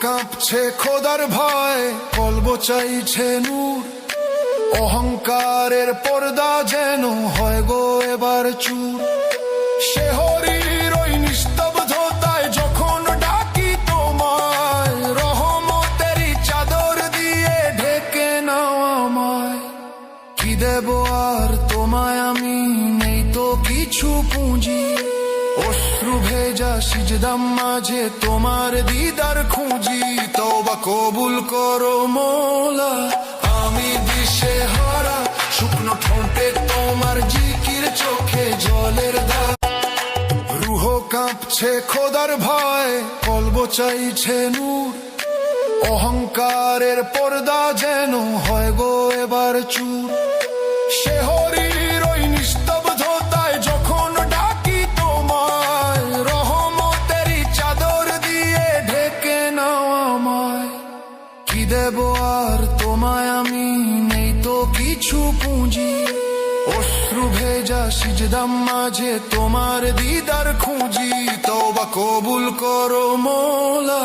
কাঁপছে খোদার ভয়, কলব চাইছে নূর। অহংকারের পর্দা যেন হয় গো এবার চুর। শেহরির ওই নিস্তব্ধতায় যখন ডাকি তোমায়, রহমতেরই চাদর দিয়ে ঢেকে নাও আমায়। কি দেব আর তোমায় আমি, নেই তো কিছু পুঁজি। অশ্রু ভেজা সিজদার মাঝে তোমার দিদার খুঁজি। তওবা কবুল করো মওলা, আমি দিশেহারা। শুকনো ঠোঁটে তোমার জিকির, চোখে জলের ধারা। রুহ কাঁপছে খোদার ভয়, কলব চাইছে নূর। অহংকারের পর্দা যেন হয় গো এবার চুর। শেহরির ওই নিস্তব্ধতায় যখন ডাকি তোমায়, রহমতেরই চাদর দিয়ে ঢেকে নাও আমায়। কি দেব আর তোমায় আমি, নেই তো কিছু পুঁজি। অশ্রু ভেজা সিজদার মাঝে তোমার দিদার খুঁজি। তওবা কবুল করো মওলা,